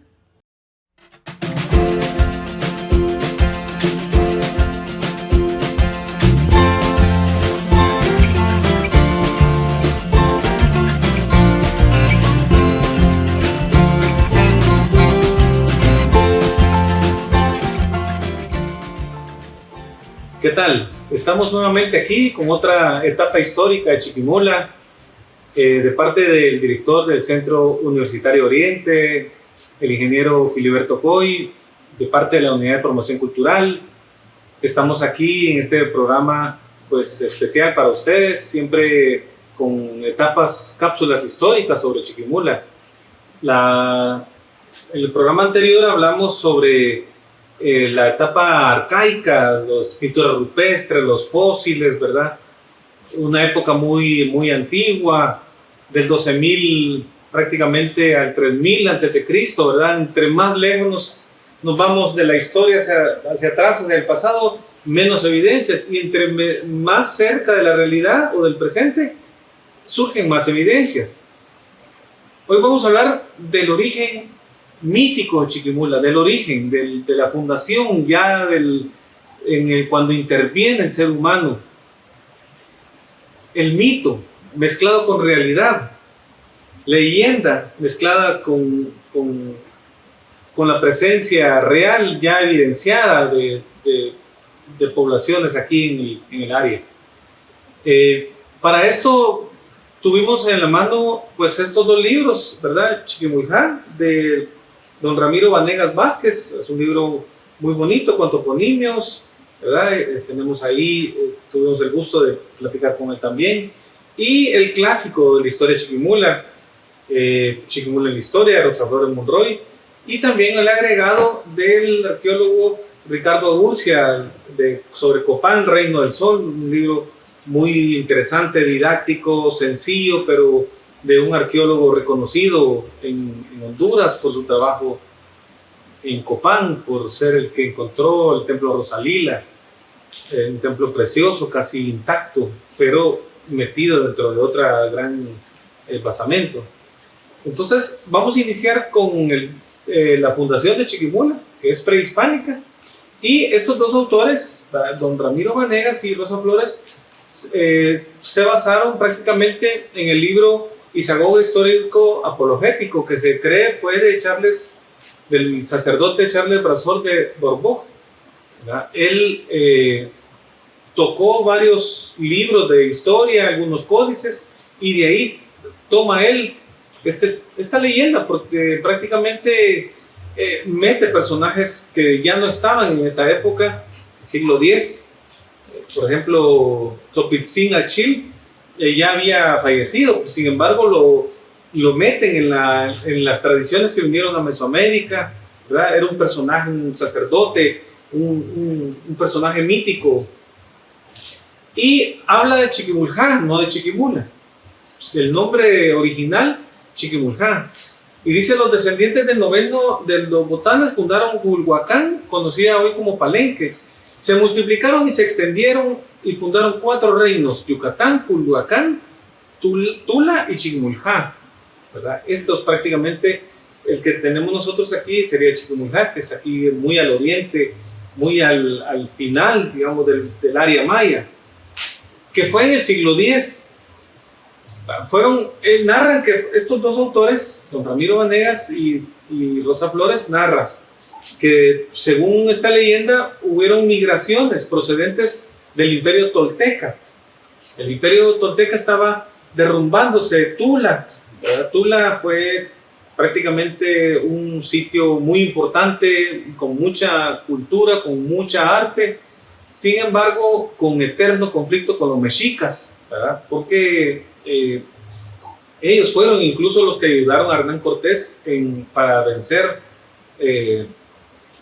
¿Qué tal? Estamos nuevamente aquí con otra etapa histórica de Chiquimula, de parte del director del Centro Universitario Oriente, el ingeniero Filiberto Coy, de parte de la Unidad de Promoción Cultural. Estamos aquí en este programa pues, especial para ustedes, siempre con etapas, cápsulas históricas sobre Chiquimula. En el programa anterior hablamos sobre la etapa arcaica, los pinturas rupestres, los fósiles, ¿verdad? Una época muy antigua, del 12.000 prácticamente al 3.000 antes de Cristo, ¿verdad? Entre más lejos nos vamos de la historia hacia atrás, hacia el pasado, menos evidencias, y entre más cerca de la realidad o del presente, surgen más evidencias. Hoy vamos a hablar del origen mítico de Chiquimula, del origen, de la fundación ya cuando interviene el ser humano. El mito mezclado con realidad, leyenda mezclada con la presencia real ya evidenciada de poblaciones aquí en el área. Para esto tuvimos en la mano pues estos dos libros, ¿verdad? Chiquimulja, de don Ramiro Vanegas Vázquez, es un libro muy bonito con toponimios, ¿verdad? Tenemos ahí, tuvimos el gusto de platicar con él también. Y el clásico de la historia de Chiquimula, Chiquimula en la historia, de Rosa Flores Monroy, y también el agregado del arqueólogo Ricardo Durcia sobre Copán, Reino del Sol, un libro muy interesante, didáctico, sencillo, pero de un arqueólogo reconocido en Honduras por su trabajo en Copán, por ser el que encontró el templo Rosalila, un templo precioso, casi intacto, pero metido dentro de otra gran basamento. Entonces vamos a iniciar con la fundación de Chiquimula, que es prehispánica, y estos dos autores, don Ramiro Vanegas y Rosa Flores, se basaron prácticamente en el libro Isagoge Histórico Apologético, que se cree fue del sacerdote Charles Brasol de Borboj. Él tocó varios libros de historia, algunos códices, y de ahí toma él esta leyenda, porque prácticamente mete personajes que ya no estaban en esa época, siglo X. Por ejemplo, Topitzin Achil ya había fallecido, sin embargo lo meten en las tradiciones que vinieron a Mesoamérica, ¿verdad? Era un personaje, un sacerdote, un personaje mítico. Y habla de Chiquimulja, no de Chiquimula. El nombre original, Chiquimulja. Y dice: los descendientes de los botanes fundaron Culhuacán, conocida hoy como Palenque. Se multiplicaron y se extendieron y fundaron 4 reinos: Yucatán, Culhuacán, Tula y Chiquimulja, ¿verdad? Esto es prácticamente el que tenemos nosotros aquí, sería Chiquimulja, que es aquí muy al oriente, muy al final, digamos, del área maya, que fue en el siglo X. Narran que estos dos autores, don Ramiro Vanegas y Rosa Flores, narran que según esta leyenda hubieron migraciones procedentes del imperio tolteca. El imperio tolteca estaba derrumbándose. Tula fue prácticamente un sitio muy importante, con mucha cultura, con mucha arte, sin embargo con eterno conflicto con los mexicas, ¿verdad? Porque ellos fueron incluso los que ayudaron a Hernán Cortés para vencer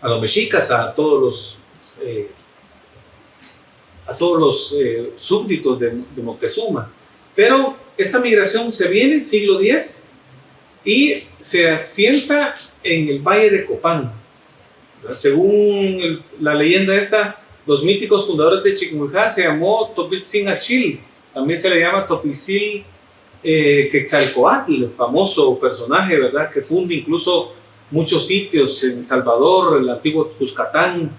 a los mexicas, a todos los súbditos de Moctezuma. Pero esta migración se viene en siglo X y se asienta en el Valle de Copán. Según la leyenda esta, los míticos fundadores de Chiquimulja se llamó Topitzin Achil, también se le llama Topitzin Quetzalcoatl, el famoso personaje, ¿verdad?, que funda incluso muchos sitios en Salvador, el antiguo Cuscatán.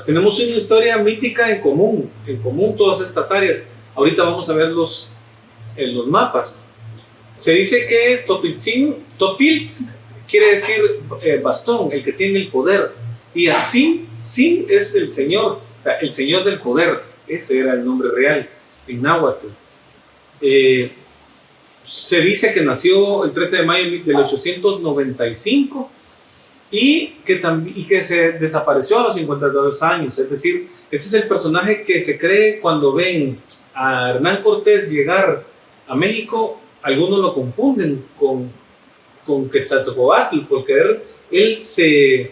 Tenemos una historia mítica en común todas estas áreas. Ahorita vamos a verlos en los mapas. Se dice que Topilt quiere decir bastón, el que tiene el poder, y Atzin es el señor, o sea, el señor del poder. Ese era el nombre real en náhuatl. Se dice que nació el 13 de mayo del 895 y que se desapareció a los 52 años. Es decir, este es el personaje que se cree cuando ven a Hernán Cortés llegar a México. Algunos lo confunden con Quetzalcoatl, porque él se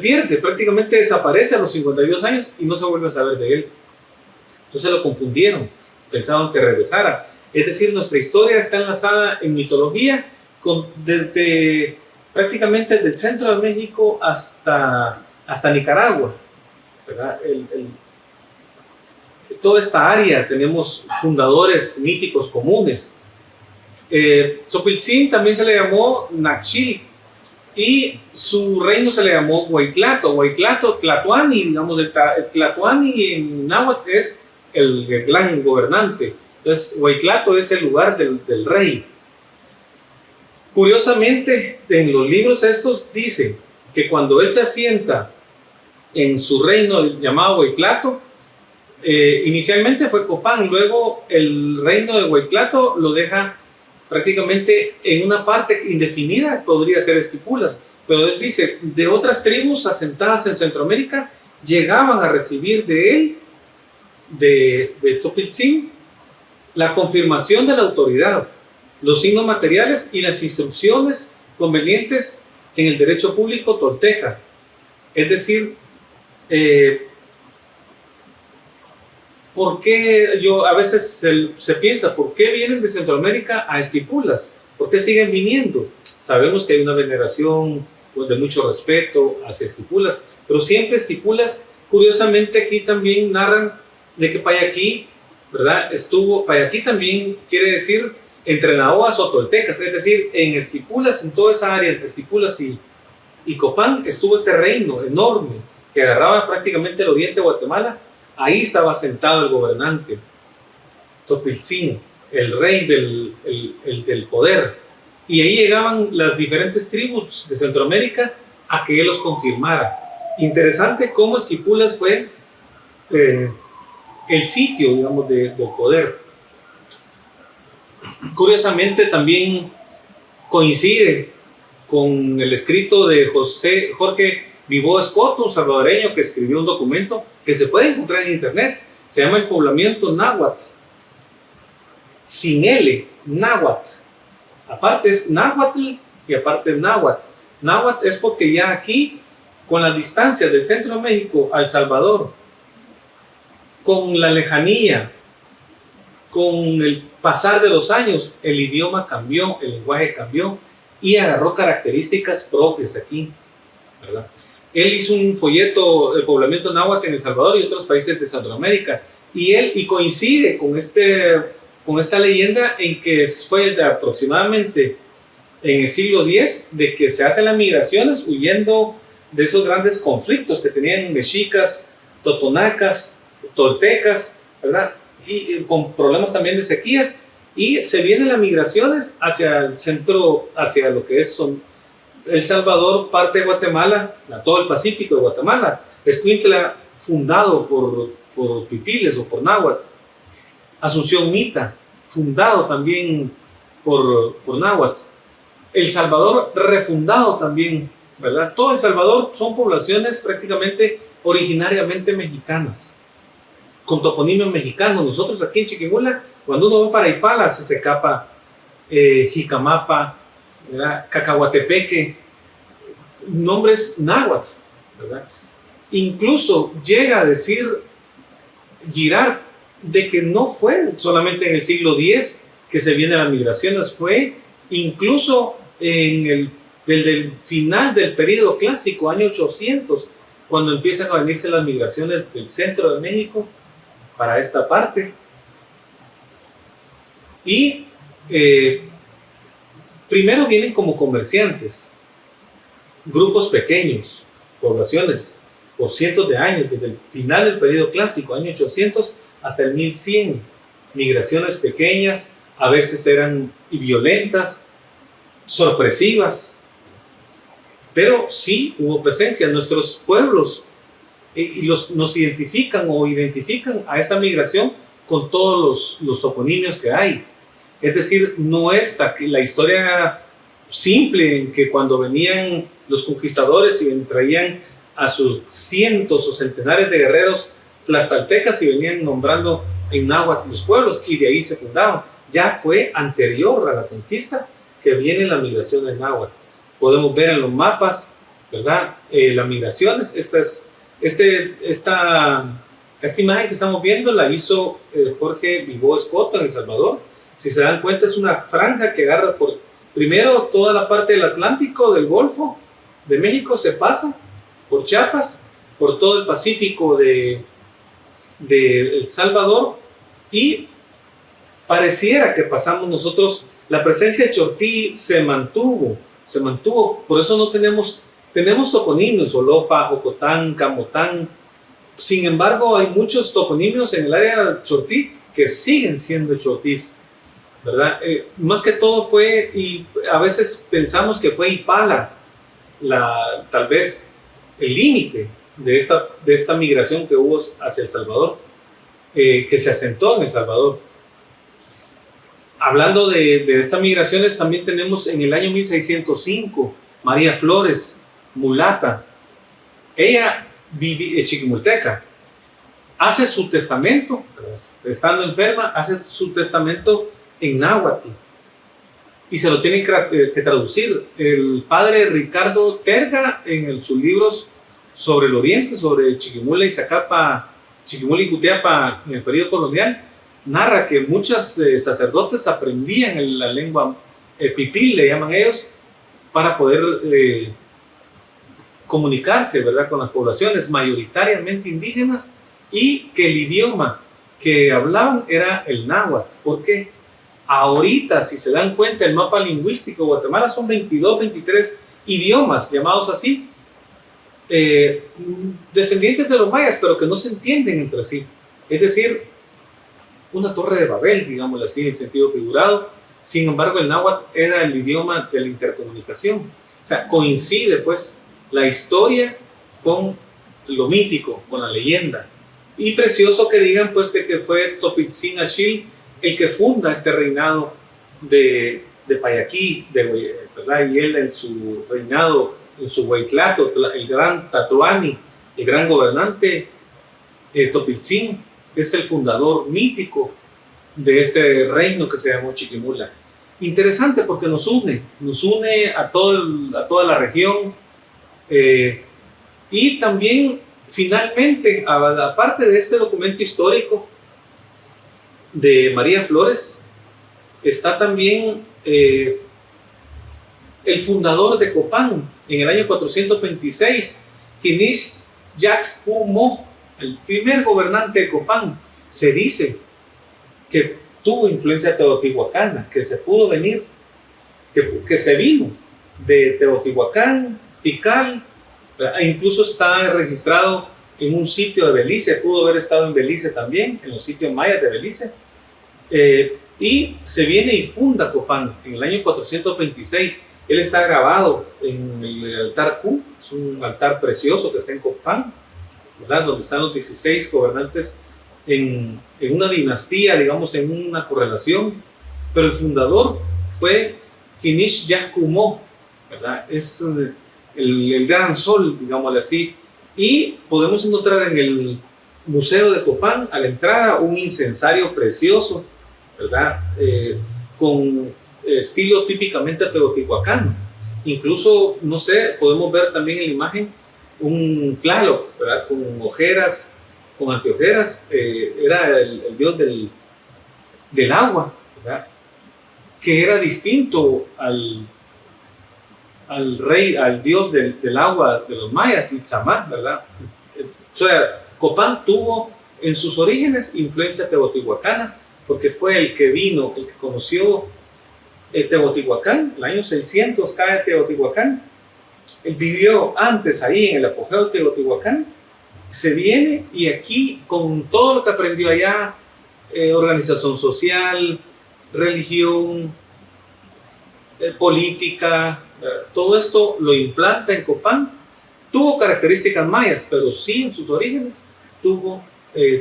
pierde, prácticamente desaparece a los 52 años y no se vuelve a saber de él. Entonces lo confundieron, pensaban que regresara. Es decir, nuestra historia está enlazada en mitología desde prácticamente desde el centro de México hasta Nicaragua, ¿verdad? Toda esta área tenemos fundadores míticos comunes. Tzopiltzin también se le llamó Nachil y su reino se le llamó Huaytlato, Tlatoani, digamos, el Tlatoani en náhuatl es el gran gobernante. Entonces, Huaytlato es el lugar del rey. Curiosamente, en los libros estos dice que cuando él se asienta en su reino llamado Huaytlato, Inicialmente fue Copán, luego el reino de Huaytlato lo deja prácticamente en una parte indefinida, podría ser Esquipulas, pero él dice, de otras tribus asentadas en Centroamérica llegaban a recibir de él, de Topiltzin, la confirmación de la autoridad, los signos materiales y las instrucciones convenientes en el derecho público tolteca. Es decir, ¿por qué a veces se piensa, ¿por qué vienen de Centroamérica a Esquipulas? ¿Por qué siguen viniendo? Sabemos que hay una veneración de mucho respeto hacia Esquipulas, pero siempre Esquipulas, curiosamente aquí también narran de que Payaquí, ¿verdad? Payaquí también quiere decir entre nahuas o toltecas, es decir, en Esquipulas, en toda esa área entre Esquipulas y Copán, estuvo este reino enorme que agarraba prácticamente el oriente de Guatemala. Ahí estaba sentado el gobernante, Topiltzin, el rey del poder. Y ahí llegaban las diferentes tribus de Centroamérica a que él los confirmara. Interesante cómo Esquipulas fue el sitio, digamos, del poder. Curiosamente también coincide con el escrito de Jorge Vivó Escoto, un salvadoreño que escribió un documento que se puede encontrar en internet, se llama El Poblamiento Náhuatl, sin L, Náhuatl. Aparte es Náhuatl y aparte es Náhuatl. Náhuatl es porque ya aquí, con la distancia del centro de México a El Salvador, con la lejanía, con el pasar de los años, el idioma cambió, el lenguaje cambió y agarró características propias aquí, ¿verdad? Él hizo un folleto, El Poblamiento Náhuatl en El Salvador y otros países de Centroamérica, y coincide con esta leyenda en que fue aproximadamente en el siglo X de que se hacen las migraciones huyendo de esos grandes conflictos que tenían mexicas, totonacas, toltecas, ¿verdad? Y con problemas también de sequías, y se vienen las migraciones hacia el centro, hacia lo que es El Salvador, parte de Guatemala, todo el Pacífico de Guatemala. Escuintla, fundado por pipiles o por náhuatl. Asunción Mita, fundado también por náhuatl. El Salvador, refundado también, ¿verdad? Todo El Salvador son poblaciones prácticamente originariamente mexicanas, con toponimios mexicanos. Nosotros aquí en Chiquimula, cuando uno va para Ipala, Secapa, Jicamapa, ¿verdad? Cacahuatepeque, nombres náhuatl, ¿verdad? Incluso llega a decir Girard de que no fue solamente en el siglo X que se vienen las migraciones, fue incluso desde el final del periodo clásico, año 800, cuando empiezan a venirse las migraciones del centro de México para esta parte. Y primero vienen como comerciantes, grupos pequeños, poblaciones, por cientos de años, desde el final del periodo clásico, año 800, hasta el 1100, migraciones pequeñas, a veces eran violentas, sorpresivas, pero sí hubo presencia. Nuestros pueblos nos identifican a esta migración con todos los toponimios que hay. Es decir, no es la historia simple en que cuando venían los conquistadores y traían a sus cientos o centenares de guerreros tlaxcaltecas y venían nombrando en náhuatl los pueblos y de ahí se fundaban. Ya fue anterior a la conquista que viene la migración en náhuatl. Podemos ver en los mapas, ¿verdad? Las migraciones. Esta imagen que estamos viendo la hizo Jorge Vivó Escoto en El Salvador. Si se dan cuenta, es una franja que agarra primero toda la parte del Atlántico, del Golfo de México, se pasa por Chiapas, por todo el Pacífico de El Salvador, y pareciera que pasamos nosotros, la presencia de Chortí se mantuvo, por eso no tenemos toponimios, Olopa, Jocotán, Camotán. Sin embargo, hay muchos toponimios en el área de Chortí que siguen siendo chortís, ¿verdad? Más que todo fue, y a veces pensamos que fue Ipala, tal vez el límite de esta migración que hubo hacia El Salvador. que se asentó en El Salvador. Hablando de estas migraciones, también tenemos en el año 1605 María Flores, mulata. Ella chiquimulteca, hace su testamento, estando enferma, hace su testamento en náhuatl y se lo tiene que traducir. El padre Ricardo Terga, en sus libros sobre el Oriente, sobre Chiquimula y Zacapa, Chiquimula y Jutiapa en el periodo colonial, narra que muchos sacerdotes aprendían la lengua pipil, le llaman ellos, para poder comunicarse, ¿verdad?, con las poblaciones mayoritariamente indígenas, y que el idioma que hablaban era el náhuatl, porque ahorita, si se dan cuenta, el mapa lingüístico de Guatemala son 22, 23 idiomas llamados así, descendientes de los mayas, pero que no se entienden entre sí. Es decir, una torre de Babel, digámoslo así, en sentido figurado. Sin embargo, el náhuatl era el idioma de la intercomunicación. O sea, coincide pues la historia con lo mítico, con la leyenda. Y precioso que digan pues de que fue Topitzin Achil el que funda este reinado de Payaquí, ¿verdad? Y él en su reinado, en su huaytlato, el gran Tatuani, el gran gobernante Topitzin, es el fundador mítico de este reino que se llamó Chiquimula. Interesante porque nos une a toda la región, y también finalmente, aparte de este documento histórico de María Flores, está también el fundador de Copán en el año 426, Kinish Yaxcumo, el primer gobernante de Copán. Se dice que tuvo influencia teotihuacana, que se pudo venir, que se vino de Teotihuacán, Tikal, e incluso está registrado en un sitio de Belice, pudo haber estado en Belice también, en los sitios mayas de Belice, y se viene y funda Copán en el año 426. Él está grabado en el altar Q, es un altar precioso que está en Copán, ¿verdad?, donde están los 16 gobernantes en una dinastía, digamos, en una correlación, pero el fundador fue Kinish Yaxcumo, ¿verdad? Es el gran sol, digámosle así, y podemos encontrar en el Museo de Copán, a la entrada, un incensario precioso, ¿verdad?, con estilo típicamente teotihuacano. Incluso, no sé, podemos ver también en la imagen un Tlaloc, ¿verdad?, con ojeras, con anteojeras, era el dios del agua, ¿verdad?, que era distinto al dios del agua de los mayas, Itzamá, ¿verdad? O sea, Copán tuvo en sus orígenes influencia teotihuacana, porque fue el que vino, el que conoció Teotihuacán. En el año 600 cae Teotihuacán. Él vivió antes ahí en el apogeo de Teotihuacán, se viene y aquí con todo lo que aprendió allá, organización social, religión, política, todo esto lo implanta en Copán. Tuvo características mayas, pero sí en sus orígenes tuvo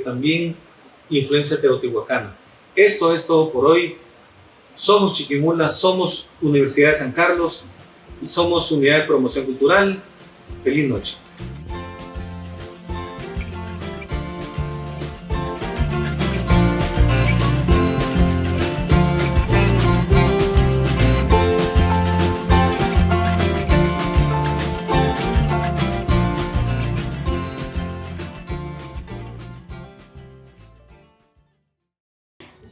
también influencia teotihuacana. Esto es todo por hoy. Somos Chiquimula, somos Universidad de San Carlos y somos Unidad de Promoción Cultural. Feliz noche.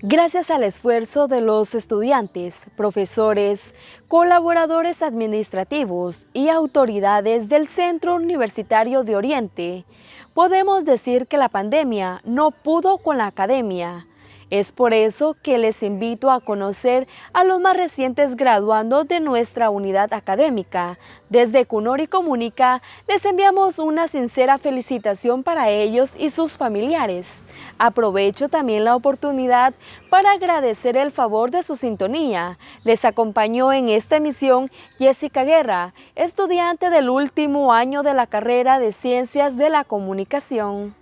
Gracias al esfuerzo de los estudiantes, profesores, colaboradores administrativos y autoridades del Centro Universitario de Oriente, podemos decir que la pandemia no pudo con la academia. Es por eso que les invito a conocer a los más recientes graduandos de nuestra unidad académica. Desde Cunori Comunica les enviamos una sincera felicitación para ellos y sus familiares. Aprovecho también la oportunidad para agradecer el favor de su sintonía. Les acompañó en esta emisión Jessica Guerra, estudiante del último año de la carrera de Ciencias de la Comunicación.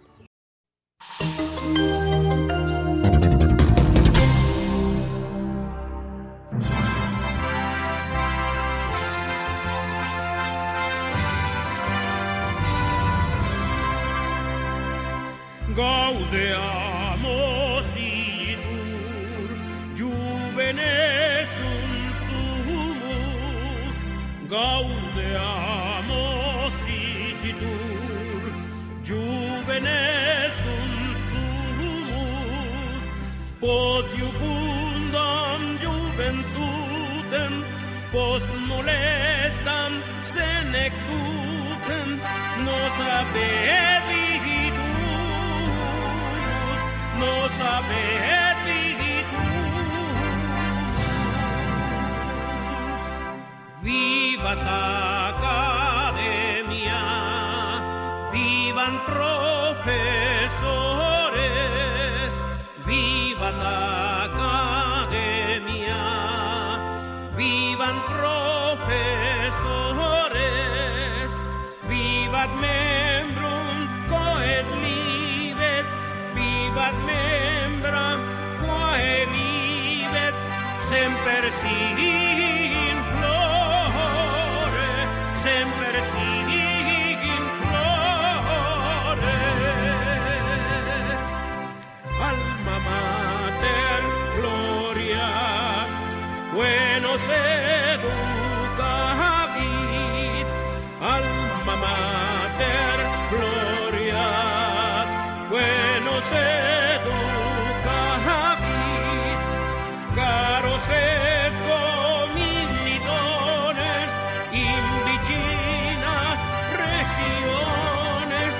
Gaudeamus igitur, juvenes dum sumus. Gaudeamus igitur, juvenes dum sumus. Post iubundam juventutem, post molestam senectutem, nos abeditus, nos abeditus. Vivat academia, vivan profesores, vivat academia, vivan profesores, vivat membrum coet libet, vivat membra quae vivet, semper si implore, semper si implore. Alma mater gloria, buenos educavit, alma mater gloria, buenos educavit, caros et commilitones, in vicinas regiones,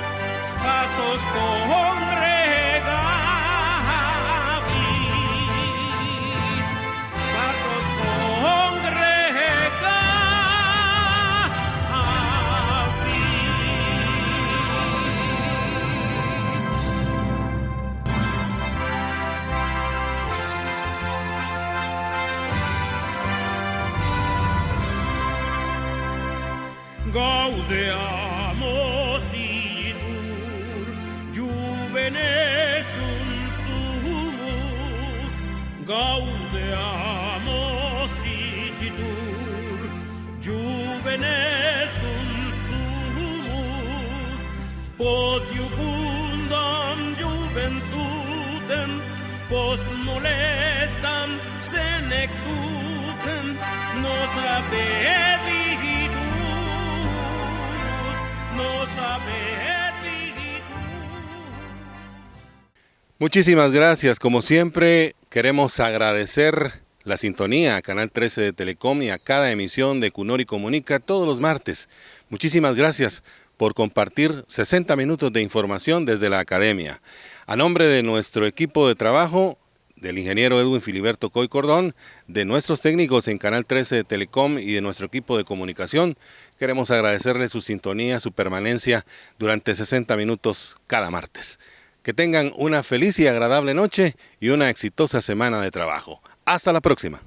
pasos congregavit, pasos Gaudeamus igitur, juvenes dum sumus. Gaudeamus igitur, juvenes dum sumus. Post iubundam juventutem, post molestam senectutem, nos abeditus, nos abeditus. Muchísimas gracias. Como siempre, queremos agradecer la sintonía a Canal 13 de Telecom y a cada emisión de Cunori Comunica todos los martes. Muchísimas gracias por compartir 60 minutos de información desde la Academia. A nombre de nuestro equipo de trabajo, del ingeniero Edwin Filiberto Coy Cordón, de nuestros técnicos en Canal 13 de Telecom y de nuestro equipo de comunicación, queremos agradecerles su sintonía, su permanencia durante 60 minutos cada martes. Que tengan una feliz y agradable noche y una exitosa semana de trabajo. Hasta la próxima.